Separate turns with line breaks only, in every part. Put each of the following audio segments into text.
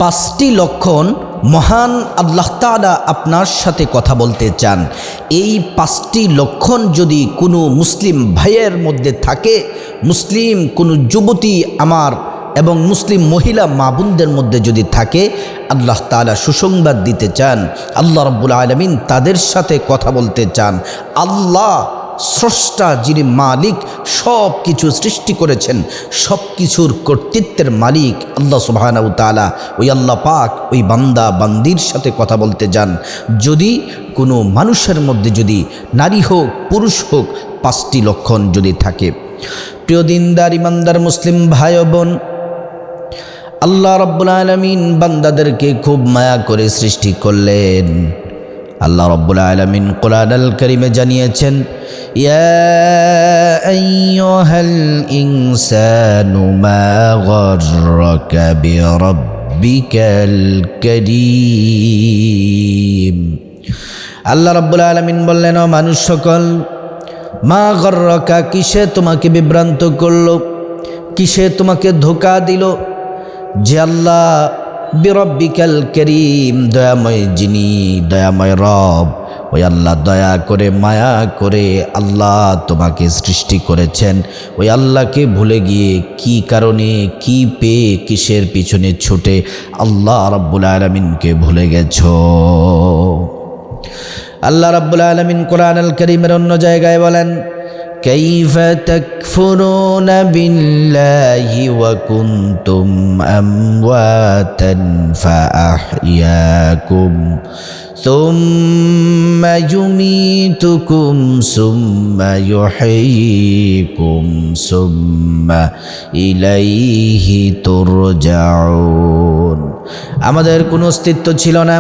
পাঁচটি লক্ষণ মহান আল্লাহ তাআলা আপনার সাথে কথা বলতে চান। এই পাঁচটি লক্ষণ যদি কোনো মুসলিম ভাইয়ের মধ্যে থাকে, মুসলিম কোনো যুবতী আমার এবং মুসলিম মহিলা মা বোনদের মধ্যে যদি থাকে, আল্লাহ তাআলা সুসংবাদ দিতে চান। আল্লাহ রাব্বুল আলামিন তাদের সাথে কথা বলতে চান। আল্লাহ স্রষ্টা, যিনি মালিক, সব কিছু সৃষ্টি করেছেন, সব কিছুর কর্তৃত্বের মালিক আল্লাহ সুবহানাহু ওয়া তাআলা, ওই আল্লাহ পাক ওই বান্দা বান্দির সাথে কথা বলতে যান। যদি কোনো মানুষের মধ্যে, যদি নারী হোক পুরুষ হোক, পাঁচটি লক্ষণ যদি থাকে। প্রিয় দিনদার ইমানদার মুসলিম ভাই ও বোন, আল্লাহ রাব্বুল আলামিন বান্দাদেরকে খুব মায়া করে সৃষ্টি করলেন। আল্লাহ রাব্বুল আলামিন কোরআনুল কারীমে জানিয়েছেন, ইয়া আইয়ুহাল ইনসানু মা গররাকা বিরাব্বিকাল কারীম। আল্লাহ রাব্বুল আলামিন বললেন, ও মানুষ সকল, মা গররাকা, কিসে তোমাকে বিভ্রান্ত করলো, কিসে তোমাকে ধোঁকা দিল, যে আল্লাহ বিরব্বিকাল করিম, দয়াময় যিনি, দয়াময় রব, ওই আল্লাহ দয়া করে মায়া করে আল্লাহ তোমাকে সৃষ্টি করেছেন। ওই আল্লাহকে ভুলে গিয়ে কি কারণে, কি পেয়ে, কিসের পিছনে ছুটে আল্লাহ রাব্বুল আলামিনকে ভুলে গেছ। আল্লাহ রাব্বুল আলামিন কোরআনুল কারীমের অন্য জায়গায় বলেন, কাইফা তাকফুরুনা বিল্লাহি ওয়া কুনতুম আমওয়াতান ফাআহইয়াকুম সুম্মা ইউমীতুকুম সুম্মা ইউহয়িকুম সুম্মা ইলাইহি তুরজাউন। আমাদের কোনো অস্তিত্ব ছিল না,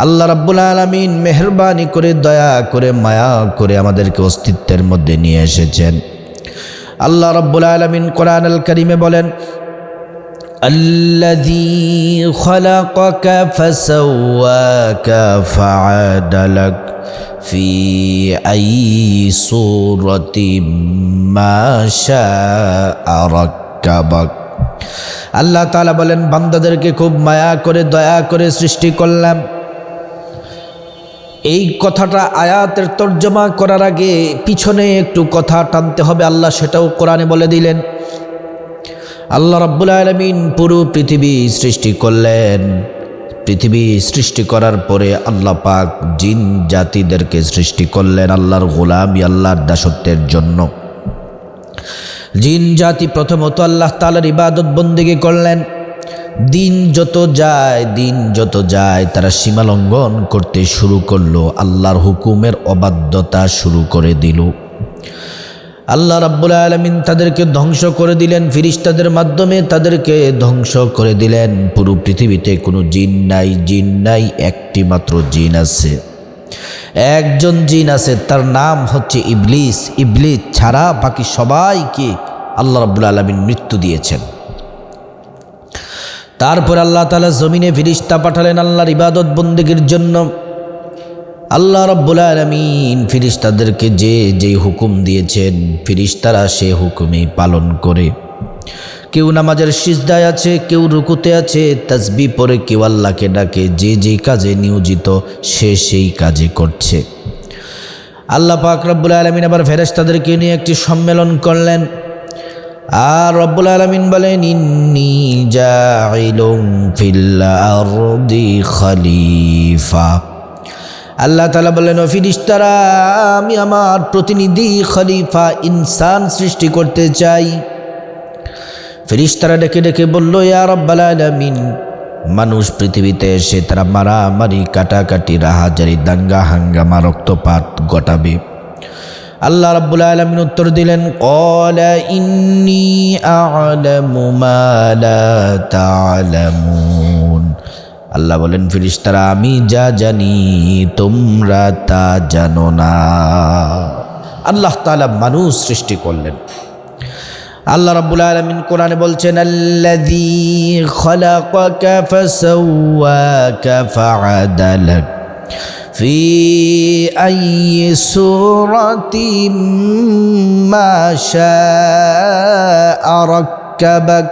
আল্লাহ রাব্বুল আলামিন মেহেরবানি করে, দয়া করে, মায়া করে আমাদেরকে অস্তিত্বের মধ্যে নিয়ে এসেছেন। আল্লাহ রাব্বুল আলামিন কোরআনুল কারীমে বলেন, আল্লাযী খালাকাকা ফাসাওয়াকা ফাআদালাক ফি আইয়ি সূরাতিম মা শাআ রাক্কাবাক। আল্লাহ তাআলা বলেন, বান্দাদেরকে খুব মায়া করে, দয়া করে সৃষ্টি করলাম। এই কথাটা আয়াতের তর্জমা করার আগে পিছনে একটু কথা টানতে হবে। আল্লাহ সেটাও কোরআনে বলে দিলেন। আল্লাহ রাব্বুল আলামিন পুরো পৃথিবী সৃষ্টি করলেন। পৃথিবী সৃষ্টি করার পরে আল্লাহ পাক জিন জাতিদেরকে সৃষ্টি করলেন আল্লাহর গোলামি, আল্লাহর দাসত্বের জন্য। জিন জাতি প্রথমত আল্লাহ তাআলার ইবাদত বন্দেগী করলেন। দিন যত যায় তারা সীমা লঙ্ঘন করতে শুরু করলো, আল্লাহর হুকুমের অবাধ্যতা শুরু করে দিল। আল্লাহ রাব্বুল আলামিন তাদেরকে ধ্বংস করে দিলেন, ফেরেশতাদের মাধ্যমে তাদেরকে ধ্বংস করে দিলেন। পুরো পৃথিবীতে কোনো জিন নাই, একটি মাত্র জিন আছে, একজন জিন আছে, তার নাম হচ্ছে ইবলিস। ইবলিস ছাড়া বাকি সবাইকে আল্লাহ রাব্বুল আলামিন মৃত্যু দিয়েছেন। তারপর আল্লাহ তাআলা জমিনে ফেরেশতা পাঠালেন আল্লাহর ইবাদত বন্দেগীর জন্য। আল্লাহ রাব্বুল আলামিন ফেরেশতাদেরকে যে হুকুম দিয়েছেন, ফেরেশতারা সে হুকুমই পালন করে। কেউ নামাজের সিজদায় আছে, কেউ রুকুতে আছে, তাসবিহ পড়ে, কেউ আল্লাহকে ডাকে। যে কাজে নিয়োজিত সে সেই কাজে করছে। আল্লাহ পাক রব্বুল আলামিন আবার ফেরেশতাদেরকে নিয়ে একটি সম্মেলন করলেন। আর রব্বুল আলামিন বলেন, ইন্নী জাইলুন ফিল আরদি খলিফা। আল্লাহ তাআলা বলেন, ও ফেরেশতারা, আমি আমার প্রতিনিধি খলিফা ইনসান সৃষ্টি করতে চাই। ফেরেশতারা ডেকে ডেকে বলল, ইয়া রব্বুল আলামিন, মানুষ পৃথিবীতে এসে তারা মারামারি, কাটাকাটি, রাহাজারি, দাঙ্গা হাঙ্গামা, রক্তপাত ঘটাবে। আল্লাহ রাব্বুল আলামিন উত্তর দিলেন, ক্বালা ইন্নী আ'লামু মা লা তা'লামুন। আল্লাহ বলেন, ফেরেশতারা, আমি যা জানি তোমরা তা জানো না। আল্লাহ তাআলা মানুষ সৃষ্টি করলেন। আল্লাহ রাব্বুল আলামিন কোরআনে বলছেন, আল্লাযী খালাকাকা ফাসাওয়াকা ফাআদালাক ফি আইয়ি সূরাতিম মা শাআ রাক্কাবাক।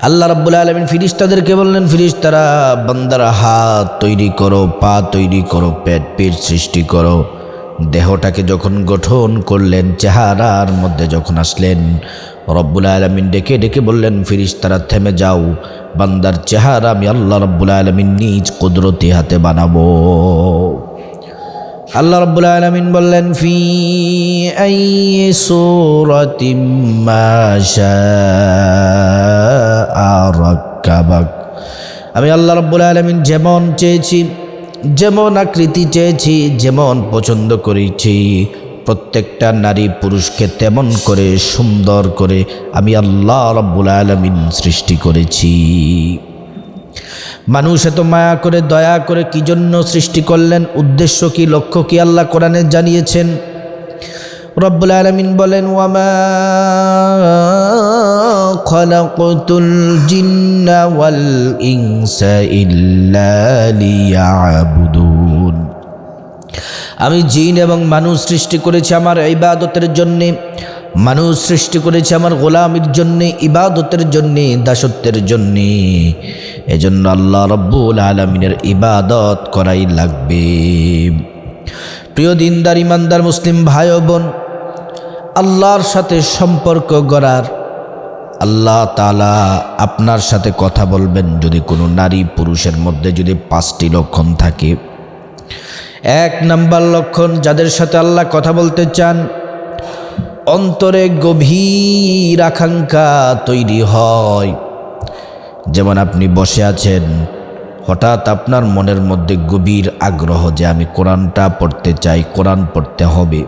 আল্লাহ রাব্বুল আলামিন ফেরেশতাদেরকে বললেন, ফেরেশতারা বান্দার হাত তৈরি করো, পা তৈরি করো, পেট সৃষ্টি করো। দেহটাকে যখন গঠন করলেন, চেহারার মধ্যে যখন আসলেন, রব্বুল আলামিন ডেকে ডেকে বললেন, ফেরেশতারা থেমে যাও, বান্দার চেহারা আমি আল্লাহ রাব্বুল আলামিন নিজ কুদরতি হাতে বানাবো। আল্লাহ রাব্বুল আলামিন বললেন, ফি আইয়ি সূরাতিম মা শাআ রাক্কাবাক। আমি আল্লাহ রাব্বুল আলামিন যেমন চেয়েছি, যেমন আকৃতি চেয়েছি, যেমন পছন্দ করেছি, প্রত্যেকটা নারী পুরুষকে তেমন করে সুন্দর করে আমি আল্লাহ রাব্বুল আলামিন সৃষ্টি করেছি। মানুষ এত মায়া করে দয়া করে কি জন্য সৃষ্টি করলেন, উদ্দেশ্য কি, লক্ষ্য কি আল্লাহ কোরআনে জানিয়েছেন। রব্বুল আলামিন বলেন, ওয়ামা খালাকতুল জিন্না ওয়াল ইনসা ইল্লা লিয়াবুদুন। আমি জিন এবং মানুষ সৃষ্টি করেছি আমার ইবাদতের জন্যে, মানুষ সৃষ্টি করেছে আমার গোলামির জন্যে, ইবাদতের জন্যে, দাসত্বের জন্যে। এজন্য আল্লাহ রাব্বুল আলামিনের ইবাদত করাই লাগবে। প্রিয় দিনদার ইমানদার মুসলিম ভাই ও বোন, আল্লাহর সাথে সম্পর্ক গড়ার, আল্লাহ তাআলা আপনার সাথে কথা বলবেন যদি কোনো নারী পুরুষের মধ্যে যদি 5টি লক্ষণ থাকে। 1 নাম্বার লক্ষণ, যাদের সাথে আল্লাহ কথা বলতে চান, অন্তরে গভীর আকাঙ্ক্ষা তৈরি হয়। যেমন আপনি বসে আছেন, হঠাৎ আপনার মনের মধ্যে গভীর আগ্রহ যে আমি কোরআনটা পড়তে চাই, কোরআন পড়তে হবে।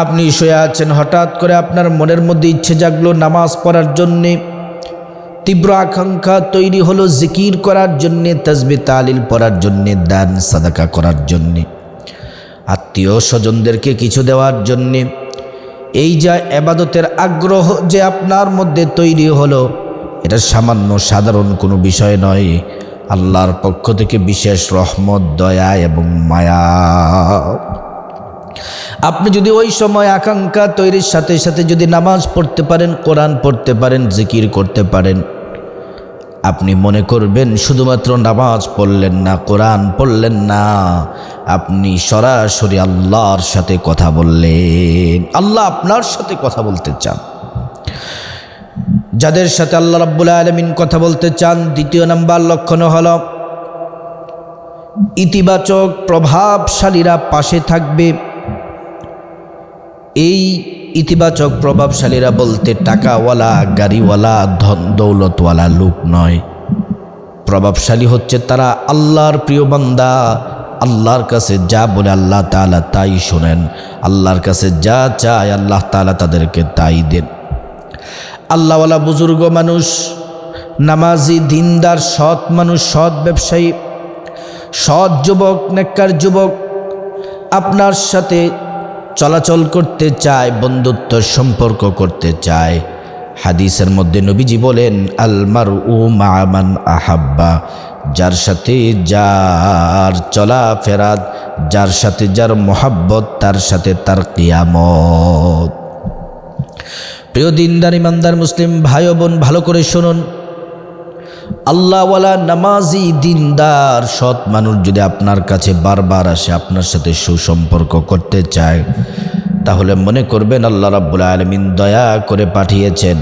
আপনি শুয়ে আছেন, হঠাৎ করে আপনার মনের মধ্যে ইচ্ছে জাগলো নামাজ পড়ার জন্যে, তীব্র আকাঙ্ক্ষা তৈরি হলো জিকির করার জন্যে, তাসবিহ তাহলিল পড়ার জন্যে, দান সাদাকা করার জন্যে, আত্মীয় স্বজনদেরকে কিছু দেওয়ার জন্যে। এই যে ইবাদতের আগ্রহ যে আপনার মধ্যে তৈরি হলো, এটা সামান্য সাধারণ কোনো বিষয় নয়, আল্লাহর পক্ষ থেকে বিশেষ রহমত, দয়া এবং মায়া। আপনি যদি ওই সময় আকাঙ্ক্ষা তৈরির সাথে সাথে যদি নামাজ পড়তে পারেন, কোরআন পড়তে পারেন, জিকির করতে পারেন, আপনি মনে করবেন শুধুমাত্র নামাজ পড়লেন না, কোরআন পড়লেন না, আপনি সরাসরি আল্লাহর সাথে কথা বললেন। আল্লাহ আপনার সাথে কথা বলতে চান। যাদের সাথে আল্লাহ রাব্বুল আলামিন কথা বলতে চান, 2 নাম্বার লক্ষণ হলো ইতিবাচক প্রভাবশালীরা পাশে থাকবে। এই ইতিবাচক প্রভাবশালীরা বলতে টাকাওয়ালা, গাড়িওয়ালা, ধন দৌলতওয়ালা লোক নয়। প্রভাবশালী হচ্ছে তারা আল্লাহর প্রিয় বান্দা, আল্লাহর কাছে যা বলে আল্লাহ তাআলা তাই শোনেন, আল্লাহর কাছে যা চায় আল্লাহ তাআলা তাদেরকে তাই দেন। আল্লাহওয়ালা বুজুর্গ মানুষ, নামাজি, দিনদার, সৎ মানুষ, সৎ ব্যবসায়ী, সৎ যুবক, নেককার যুবক আপনার সাথে চলাচল করতে চায়, বন্ধুত্ব সম্পর্ক করতে চায়। হাদিসের মধ্যে নবীজি বলেন, আল মারউ মা মান আহাব্বা, যার সাথে যার চলাফেরা, যার সাথে যার মোহাব্বত, তার সাথে তার কিয়ামত। প্রিয় দিনদার ইমানদার মুসলিম ভাই ও বোন, ভালো করে শুনুন, আল্লাহওয়ালা, নামাজি, দিনদার, সৎ মানুষ যদি আপনার কাছে বারবার আসে, আপনার সাথে সুসম্পর্ক করতে চায়, তাহলে মনে করবেন আল্লাহ রাব্বুল আলামিন দয়া করে পাঠিয়েছেন।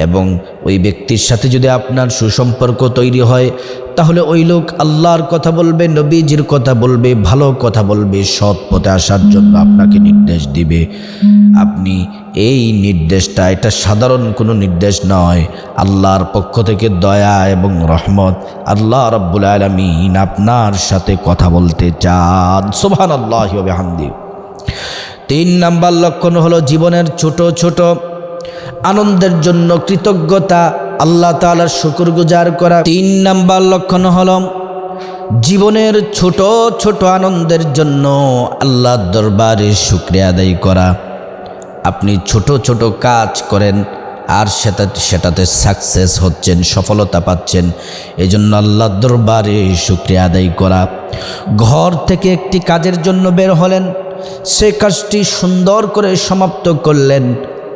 এবং ওই ব্যক্তির সাথে যদি আপনার সুসম্পর্ক তৈরি হয়, তাহলে ওই লোক আল্লাহর কথা বলবে, নবীজির কথা বলবে, ভালো কথা বলবে, সৎ পথে আসার জন্য আপনাকে নির্দেশ দিবে। আপনি এই নির্দেশটা, এটা সাধারণ কোনো নির্দেশ নয়, আল্লাহর পক্ষ থেকে দয়া এবং রহমত। আল্লাহ রাব্বুল আলামিন আপনার সাথে কথা বলতে চান। সুবহানাল্লাহি ওয়া বিহামদিহি। 3 নাম্বার লক্ষণ হলো জীবনের ছোট ছোট আনন্দের জন্য কৃতজ্ঞতা, আল্লাহ তাআলার শুকরগুজার করা। 3 নাম্বার লক্ষণ হলো জীবনের ছোট ছোট আনন্দের জন্য আল্লাহর দরবারে শুকরিয়া আদায় করা। আপনি ছোট ছোট কাজ করেন আর সেটাতে সাকসেস হচ্ছেন, সফলতা পাচ্ছেন, এজন্য আল্লাহর দরবারে শুকরিয়া আদায় করা। ঘর থেকে একটি কাজের জন্য বের হলেন, সে কাজটি সুন্দর করে সমাপ্ত করলেন,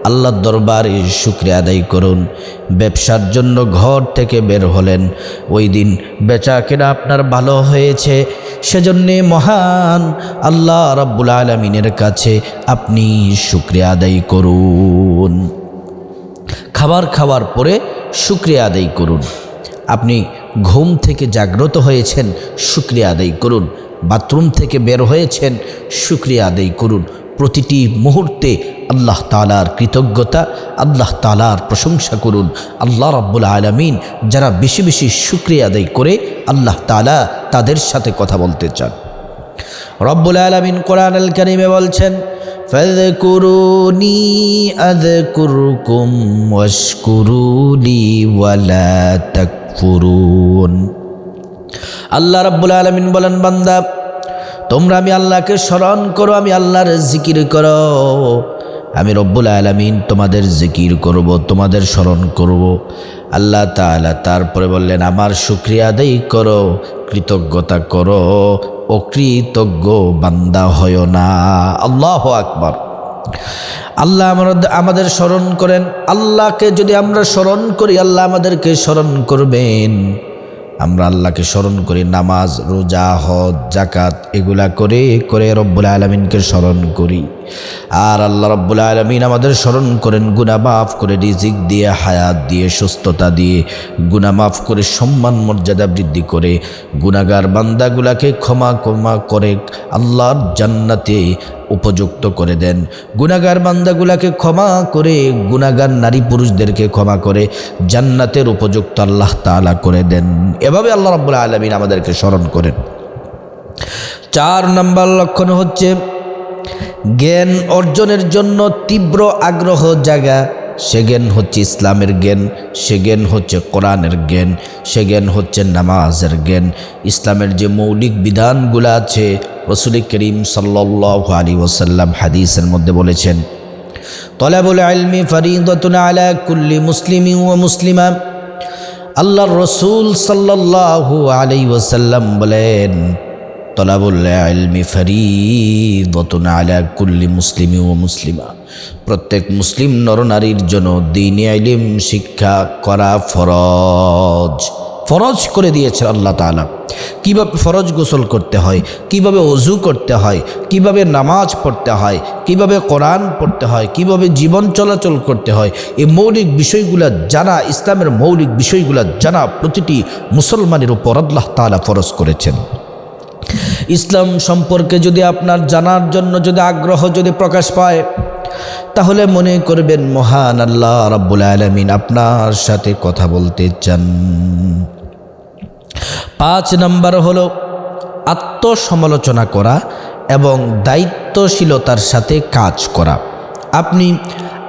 আল্লাহর দরবারে শুকরিয়া আদায় করুন। ব্যবসার জন্য ঘর থেকে বের হলেন, ওই দিন বেচা কেনা আপনার ভালো হয়েছে, সেজন্যে মহান আল্লাহ রাব্বুল আলামিনের কাছে আপনি শুকরিয়া আদায় করুন। খাবার খাওয়ার পরে শুকরিয়া আদায় করুন। আপনি ঘুম থেকে জাগ্রত হয়েছেন, শুকরিয়া আদায় করুন। বাথরুম থেকে বের হয়েছেন, শুকরিয়া আদায় করুন। প্রতিটি মুহূর্তে আল্লাহ তাআলার কৃতজ্ঞতা, আল্লাহ তাআলার প্রশংসা করুন। আল্লাহ রাব্বুল আলামিন যারা বেশি বেশি শুকরিয়া আদায় করে, আল্লাহ তাআলা তাদের সাথে কথা বলতে চান। রব্বুল আলামিন কোরআনুল কারীমে বলছেন, ফাযকুরুনি আযকুরকুম ওয়াশকুরুলি ওয়ালা তাকফুরুন। আল্লাহ রাব্বুল আলামিন বলেন, বান্দা তোমরা আমি আল্লাহকে স্মরণ করো, আমি আল্লাহর জিকির করো, আমি রব্বুল আলামিন তোমাদের জিকির করব, তোমাদের স্মরণ করব। আল্লাহ তাআলা তারপরে বললেন, আমার শুকরিয়া আদায় করো, কৃতজ্ঞতা করো, অকৃতজ্ঞ বান্দা হয় না। আল্লাহু আকবার। আল্লাহ আমাদের স্মরণ করেন। আল্লাহকে যদি আমরা স্মরণ করি, আল্লাহ আমাদেরকে স্মরণ করবেন। আমরা আল্লাহকে স্মরণ করি, নামাজ, রোজা, হজ, যাকাত এগুলা করে রব্বুল আলামিনকে স্মরণ করি। আর আল্লাহ রব্বুল আলামিন আমাদের স্মরণ করেন গুনাহ মাফ করে, রিজিক দিয়ে, হায়াত দিয়ে, সুস্থতা দিয়ে, গুনাহ মাফ করে, সম্মান মর্যাদা বৃদ্ধি করে, গুনাহগার বান্দাগুলাকে ক্ষমা করে আল্লাহর জান্নাতে উপযুক্ত করে দেন। গুনাহগার বান্দাগুলাকে ক্ষমা করে, গুনাহগার নারী পুরুষদেরকে ক্ষমা করে জান্নাতের উপযুক্ত আল্লাহ তাআলা করে দেন। এভাবে আল্লাহ রাব্বুল আলামিন আমাদেরকে স্মরণ করেন। 4 নম্বর লক্ষণ হচ্ছে জ্ঞান অর্জনের জন্য তীব্র আগ্রহ জাগা। সে জ্ঞান হচ্ছে ইসলামের জ্ঞান, সে জ্ঞান হচ্ছে কোরআনের জ্ঞান, সে জ্ঞান হচ্ছে নামাজের জ্ঞান। ইসলামের যে মৌলিক বিধানগুলো আছে, রাসূল করিম সাল্লাল্লাহু আলাইহি ওয়াসাল্লাম হাদিসের মধ্যে বলেছেন, তলাবুল ইলমি ফরিদাতুন আলা কুল্লি মুসলিমিন ওয়া মুসলিমা। আল্লাহর রাসূল সাল্লাল্লাহু আলাইহি ওয়াসাল্লাম বলেন, তলাবুল ইলমি ফরিদাতুন আলা কুল্লি মুসলিমিন ওয়া মুসলিমা। প্রত্যেক মুসলিম নরনারীর জন্য দ্বীনি ইলম শিক্ষা করা ফরজ করে দিয়েছে আল্লাহ তাআলা। কিভাবে ফরজ গোসল করতে হয়, কিভাবে ওযু করতে হয়, কিভাবে নামাজ পড়তে হয়, কিভাবে কোরআন পড়তে হয়, কিভাবে জীবন চলাচল করতে হয়, এই মৌলিক বিষয়গুলো জানা, ইসলামের মৌলিক বিষয়গুলো জানা প্রতিটি মুসলমানের উপর আল্লাহ তাআলা ফরজ করেছেন। ইসলাম সম্পর্কে যদি আপনার জানার জন্য যদি আগ্রহ যদি প্রকাশ পায়, তাহলে মনে করবেন মহান আল্লাহ রাব্বুল আলামিন আপনার সাথে কথা বলতে চান। 5 নম্বর হলো আত্মসমালোচনা করা এবং দায়িত্বশীলতার সাথে কাজ করা। আপনি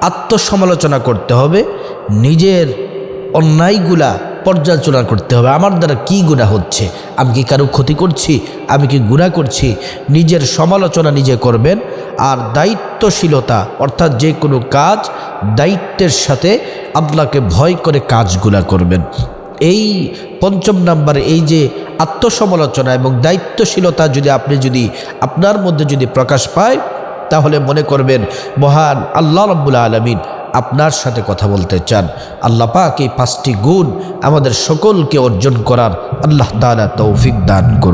আত্মসমালোচনা করতে হবে, নিজের অন্যায়গুলা পর্যালোচনা করতে হবে। আমার দ্বারা কি গুনাহ হচ্ছে, আমি কি কারো ক্ষতি করছি, আমি কি গুনাহ করছি, নিজের সমালোচনা নিজে করবেন। আর দায়িত্বশীলতা অর্থাৎ যে কোনো কাজ দায়িত্বের সাথে আল্লাহকে ভয় করে কাজগুলা করবেন। এই 5 নম্বরে এই যে আত্মসমালোচনা এবং দায়িত্বশীলতা যদি আপনার মধ্যে যদি প্রকাশ পায়, তাহলে মনে করবেন মহান আল্লাহ রাব্বুল আলামিন আপনার সাথে কথা বলতে চান। আল্লাহ পাক এই 5টি গুণ আমাদের সকলকে অর্জন করার আল্লাহ তাআলা তৌফিক দান করুন।